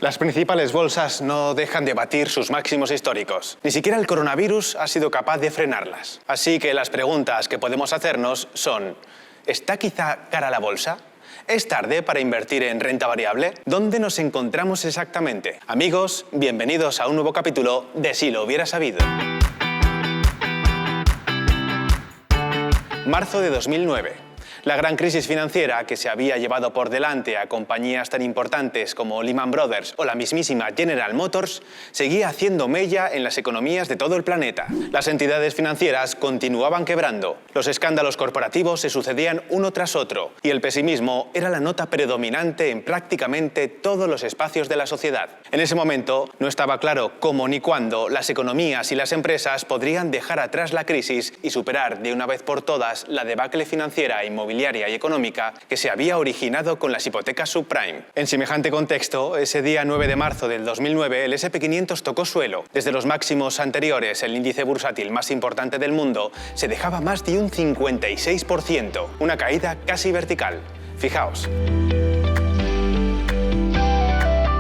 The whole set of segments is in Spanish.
Las principales bolsas no dejan de batir sus máximos históricos. Ni siquiera el coronavirus ha sido capaz de frenarlas. Así que las preguntas que podemos hacernos son: ¿está quizá cara la bolsa? ¿Es tarde para invertir en renta variable? ¿Dónde nos encontramos exactamente? Amigos, bienvenidos a un nuevo capítulo de Si lo hubiera sabido. Marzo de 2009. La gran crisis financiera que se había llevado por delante a compañías tan importantes como Lehman Brothers o la mismísima General Motors seguía haciendo mella en las economías de todo el planeta. Las entidades financieras continuaban quebrando, los escándalos corporativos se sucedían uno tras otro y el pesimismo era la nota predominante en prácticamente todos los espacios de la sociedad. En ese momento no estaba claro cómo ni cuándo las economías y las empresas podrían dejar atrás la crisis y superar de una vez por todas la debacle financiera e inmobiliaria y económica que se había originado con las hipotecas subprime. En semejante contexto, ese día 9 de marzo del 2009, el S&P 500 tocó suelo. Desde los máximos anteriores, el índice bursátil más importante del mundo se dejaba más de un 56%, una caída casi vertical. Fijaos.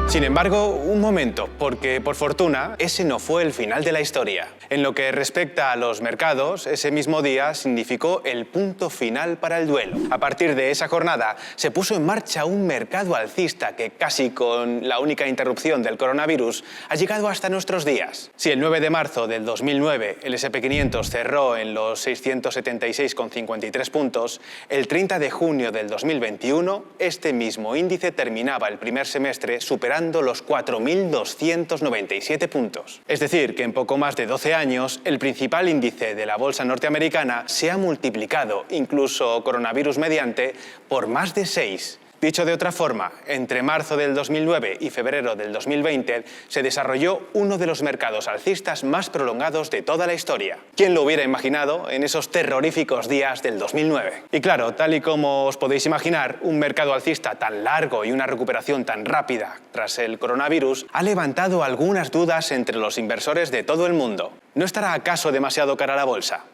Sin embargo, un momento, porque por fortuna ese no fue el final de la historia. En lo que respecta a los mercados, ese mismo día significó el punto final para el duelo. A partir de esa jornada se puso en marcha un mercado alcista que, casi con la única interrupción del coronavirus, ha llegado hasta nuestros días. Si el 9 de marzo del 2009 el S&P 500 cerró en los 676,53 puntos, el 30 de junio del 2021 este mismo índice terminaba el primer semestre superando los 4.297 puntos. Es decir, que en poco más de 12 años, el principal índice de la bolsa norteamericana se ha multiplicado, incluso coronavirus mediante, por más de 6. Dicho de otra forma, entre marzo del 2009 y febrero del 2020 se desarrolló uno de los mercados alcistas más prolongados de toda la historia. ¿Quién lo hubiera imaginado en esos terroríficos días del 2009? Y claro, tal y como os podéis imaginar, un mercado alcista tan largo y una recuperación tan rápida tras el coronavirus ha levantado algunas dudas entre los inversores de todo el mundo. ¿No estará acaso demasiado cara la bolsa?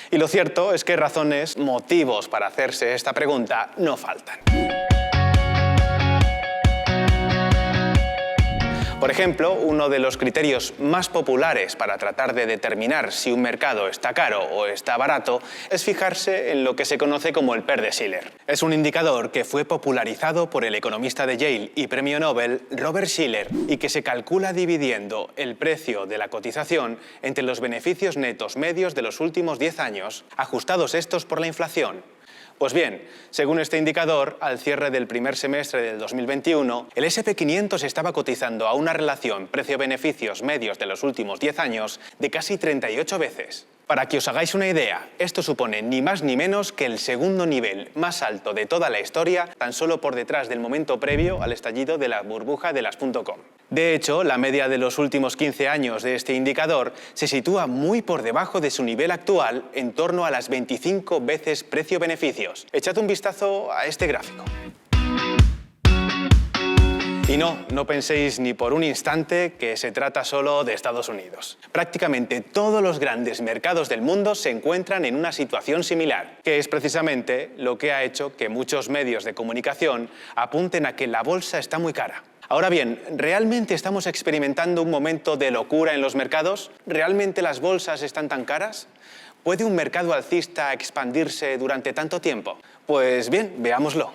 Y lo cierto es que razones, motivos para hacerse esta pregunta no faltan. Por ejemplo, uno de los criterios más populares para tratar de determinar si un mercado está caro o está barato es fijarse en lo que se conoce como el PER de Shiller. Es un indicador que fue popularizado por el economista de Yale y premio Nobel Robert Shiller y que se calcula dividiendo el precio de la cotización entre los beneficios netos medios de los últimos 10 años, ajustados estos por la inflación. Pues bien, según este indicador, al cierre del primer semestre del 2021, el S&P 500 estaba cotizando a una relación precio-beneficios medios de los últimos 10 años de casi 38 veces. Para que os hagáis una idea, esto supone ni más ni menos que el segundo nivel más alto de toda la historia, tan solo por detrás del momento previo al estallido de la burbuja de las .com. De hecho, la media de los últimos 15 años de este indicador se sitúa muy por debajo de su nivel actual, en torno a las 25 veces precio-beneficios. Echad un vistazo a este gráfico. Y no penséis ni por un instante que se trata solo de Estados Unidos. Prácticamente todos los grandes mercados del mundo se encuentran en una situación similar, que es precisamente lo que ha hecho que muchos medios de comunicación apunten a que la bolsa está muy cara. Ahora bien, ¿realmente estamos experimentando un momento de locura en los mercados? ¿Realmente las bolsas están tan caras? ¿Puede un mercado alcista expandirse durante tanto tiempo? Pues bien, veámoslo.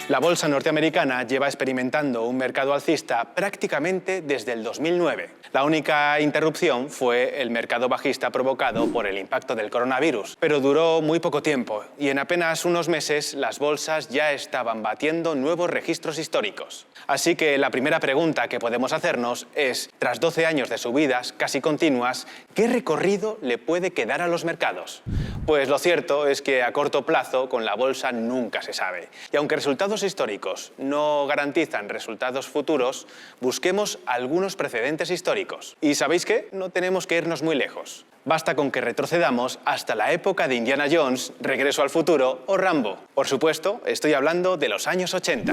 La bolsa norteamericana lleva experimentando un mercado alcista prácticamente desde el 2009. La única interrupción fue el mercado bajista provocado por el impacto del coronavirus, pero duró muy poco tiempo y en apenas unos meses las bolsas ya estaban batiendo nuevos registros históricos. Así que la primera pregunta que podemos hacernos es, tras 12 años de subidas casi continuas, ¿qué recorrido le puede quedar a los mercados? Pues lo cierto es que a corto plazo con la bolsa nunca se sabe. Y aunque resultados históricos no garantizan resultados futuros, busquemos algunos precedentes históricos. ¿Y sabéis qué? No tenemos que irnos muy lejos. Basta con que retrocedamos hasta la época de Indiana Jones, Regreso al futuro o Rambo. Por supuesto, estoy hablando de los años 80.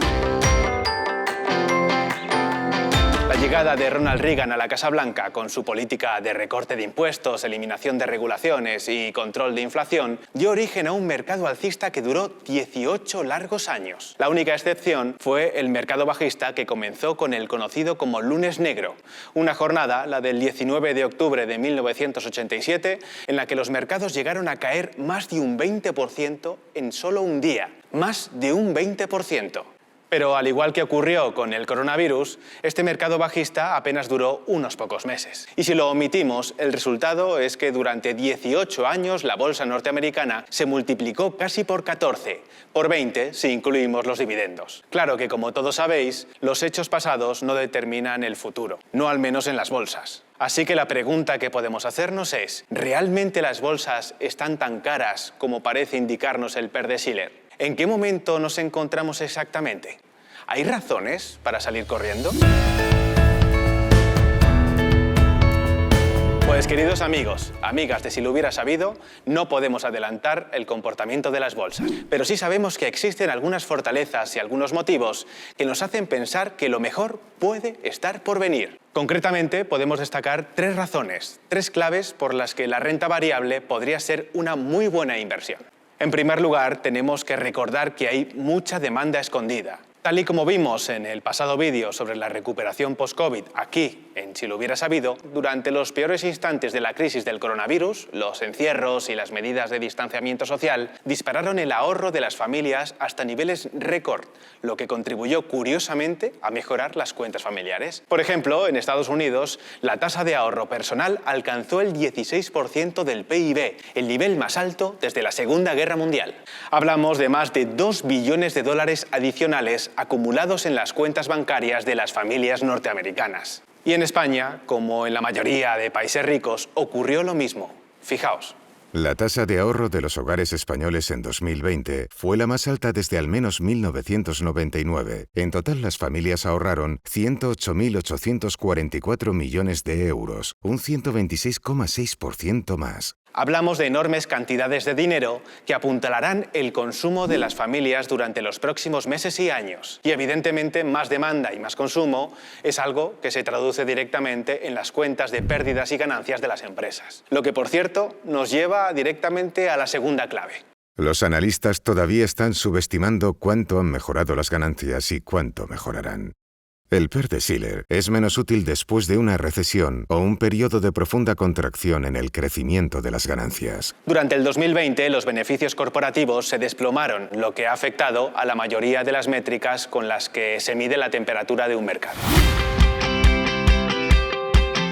La llegada de Ronald Reagan a la Casa Blanca con su política de recorte de impuestos, eliminación de regulaciones y control de inflación dio origen a un mercado alcista que duró 18 largos años. La única excepción fue el mercado bajista, que comenzó con el conocido como Lunes Negro, una jornada, la del 19 de octubre de 1987, en la que los mercados llegaron a caer más de un 20% en solo un día. Más de un 20%. Pero al igual que ocurrió con el coronavirus, este mercado bajista apenas duró unos pocos meses. Y si lo omitimos, el resultado es que durante 18 años la bolsa norteamericana se multiplicó casi por 14, por 20 si incluimos los dividendos. Claro que, como todos sabéis, los hechos pasados no determinan el futuro, no al menos en las bolsas. Así que la pregunta que podemos hacernos es, ¿realmente las bolsas están tan caras como parece indicarnos el PER de Shiller? ¿En qué momento nos encontramos exactamente? ¿Hay razones para salir corriendo? Pues queridos amigos, amigas de Si lo hubiera sabido, no podemos adelantar el comportamiento de las bolsas. Pero sí sabemos que existen algunas fortalezas y algunos motivos que nos hacen pensar que lo mejor puede estar por venir. Concretamente, podemos destacar 3 razones, 3 claves por las que la renta variable podría ser una muy buena inversión. En primer lugar, tenemos que recordar que hay mucha demanda escondida. Tal y como vimos en el pasado vídeo sobre la recuperación post-COVID, aquí, en Si lo hubiera sabido, durante los peores instantes de la crisis del coronavirus, los encierros y las medidas de distanciamiento social dispararon el ahorro de las familias hasta niveles récord, lo que contribuyó curiosamente a mejorar las cuentas familiares. Por ejemplo, en Estados Unidos, la tasa de ahorro personal alcanzó el 16% del PIB, el nivel más alto desde la Segunda Guerra Mundial. Hablamos de más de 2 billones de dólares adicionales acumulados en las cuentas bancarias de las familias norteamericanas. Y en España, como en la mayoría de países ricos, ocurrió lo mismo. Fijaos. La tasa de ahorro de los hogares españoles en 2020 fue la más alta desde al menos 1999. En total, las familias ahorraron 108.844 millones de euros, un 126,6% más. Hablamos de enormes cantidades de dinero que apuntalarán el consumo de las familias durante los próximos meses y años. Y evidentemente más demanda y más consumo es algo que se traduce directamente en las cuentas de pérdidas y ganancias de las empresas. Lo que, por cierto, nos lleva directamente a la segunda clave. Los analistas todavía están subestimando cuánto han mejorado las ganancias y cuánto mejorarán. El PER de Shiller es menos útil después de una recesión o un periodo de profunda contracción en el crecimiento de las ganancias. Durante el 2020, los beneficios corporativos se desplomaron, lo que ha afectado a la mayoría de las métricas con las que se mide la temperatura de un mercado.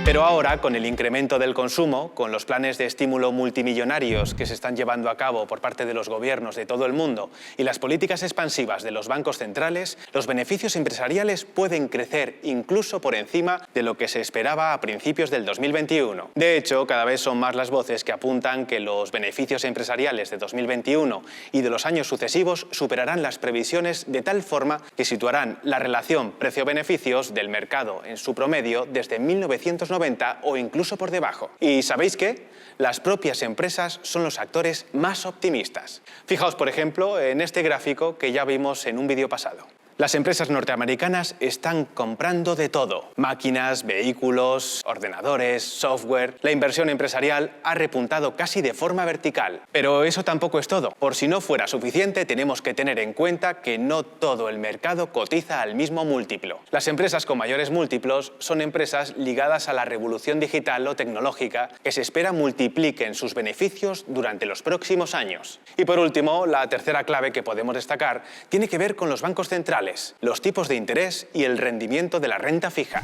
Pero ahora, con el incremento del consumo, con los planes de estímulo multimillonarios que se están llevando a cabo por parte de los gobiernos de todo el mundo y las políticas expansivas de los bancos centrales, los beneficios empresariales pueden crecer incluso por encima de lo que se esperaba a principios del 2021. De hecho, cada vez son más las voces que apuntan que los beneficios empresariales de 2021 y de los años sucesivos superarán las previsiones de tal forma que situarán la relación precio-beneficios del mercado en su promedio desde 1990 o incluso por debajo. ¿Y sabéis qué? Las propias empresas son los actores más optimistas. Fijaos, por ejemplo, en este gráfico que ya vimos en un vídeo pasado. Las empresas norteamericanas están comprando de todo. Máquinas, vehículos, ordenadores, software. La inversión empresarial ha repuntado casi de forma vertical. Pero eso tampoco es todo. Por si no fuera suficiente, tenemos que tener en cuenta que no todo el mercado cotiza al mismo múltiplo. Las empresas con mayores múltiplos son empresas ligadas a la revolución digital o tecnológica que se espera multipliquen sus beneficios durante los próximos años. Y por último, la tercera clave que podemos destacar tiene que ver con los bancos centrales, los tipos de interés y el rendimiento de la renta fija.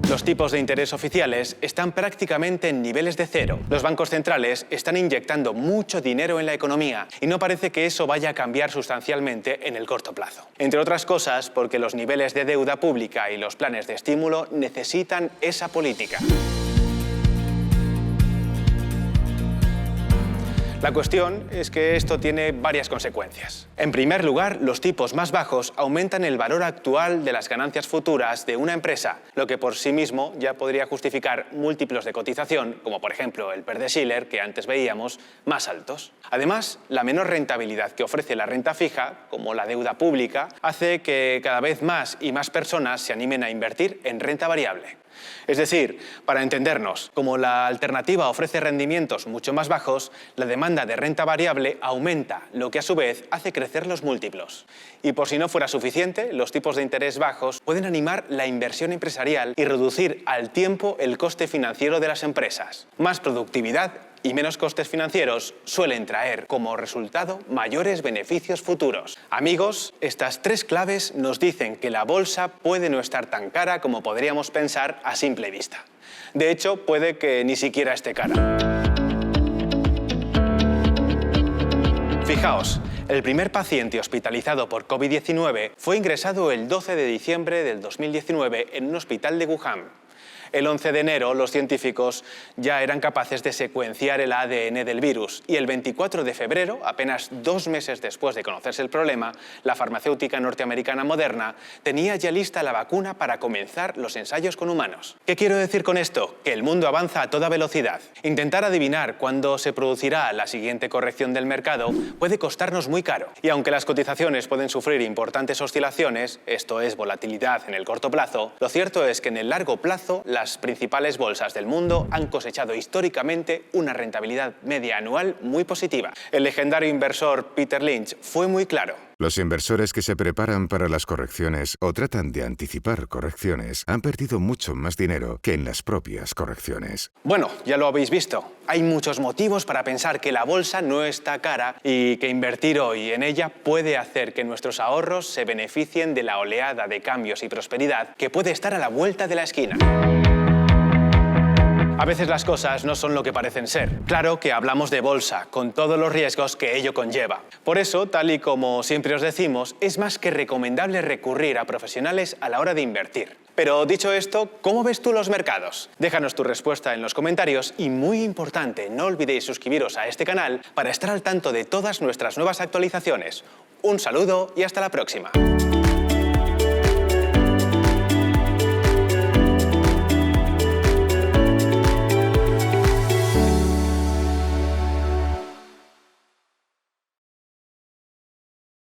Los tipos de interés oficiales están prácticamente en niveles de cero. Los bancos centrales están inyectando mucho dinero en la economía y no parece que eso vaya a cambiar sustancialmente en el corto plazo. Entre otras cosas, porque los niveles de deuda pública y los planes de estímulo necesitan esa política. La cuestión es que esto tiene varias consecuencias. En primer lugar, los tipos más bajos aumentan el valor actual de las ganancias futuras de una empresa, lo que por sí mismo ya podría justificar múltiplos de cotización, como por ejemplo el PER de Shiller que antes veíamos, más altos. Además, la menor rentabilidad que ofrece la renta fija, como la deuda pública, hace que cada vez más y más personas se animen a invertir en renta variable. Es decir, para entendernos, como la alternativa ofrece rendimientos mucho más bajos, la demanda de renta variable aumenta, lo que a su vez hace crecer los múltiplos. Y por si no fuera suficiente, los tipos de interés bajos pueden animar la inversión empresarial y reducir al tiempo el coste financiero de las empresas. Más productividad y menos costes financieros suelen traer como resultado mayores beneficios futuros. Amigos, estas tres claves nos dicen que la bolsa puede no estar tan cara como podríamos pensar a simple vista. De hecho, puede que ni siquiera esté cara. Fijaos, el primer paciente hospitalizado por COVID-19 fue ingresado el 12 de diciembre del 2019 en un hospital de Wuhan. El 11 de enero, los científicos ya eran capaces de secuenciar el ADN del virus y el 24 de febrero, apenas 2 meses después de conocerse el problema, la farmacéutica norteamericana Moderna tenía ya lista la vacuna para comenzar los ensayos con humanos. ¿Qué quiero decir con esto? Que el mundo avanza a toda velocidad. Intentar adivinar cuándo se producirá la siguiente corrección del mercado puede costarnos muy caro. Y aunque las cotizaciones pueden sufrir importantes oscilaciones, esto es volatilidad en el corto plazo, lo cierto es que en el largo plazo las principales bolsas del mundo han cosechado históricamente una rentabilidad media anual muy positiva. El legendario inversor Peter Lynch fue muy claro. Los inversores que se preparan para las correcciones o tratan de anticipar correcciones han perdido mucho más dinero que en las propias correcciones. Bueno, ya lo habéis visto. Hay muchos motivos para pensar que la bolsa no está cara y que invertir hoy en ella puede hacer que nuestros ahorros se beneficien de la oleada de cambios y prosperidad que puede estar a la vuelta de la esquina. A veces las cosas no son lo que parecen ser. Claro que hablamos de bolsa, con todos los riesgos que ello conlleva. Por eso, tal y como siempre os decimos, es más que recomendable recurrir a profesionales a la hora de invertir. Pero dicho esto, ¿cómo ves tú los mercados? Déjanos tu respuesta en los comentarios y, muy importante, no olvidéis suscribiros a este canal para estar al tanto de todas nuestras nuevas actualizaciones. Un saludo y hasta la próxima.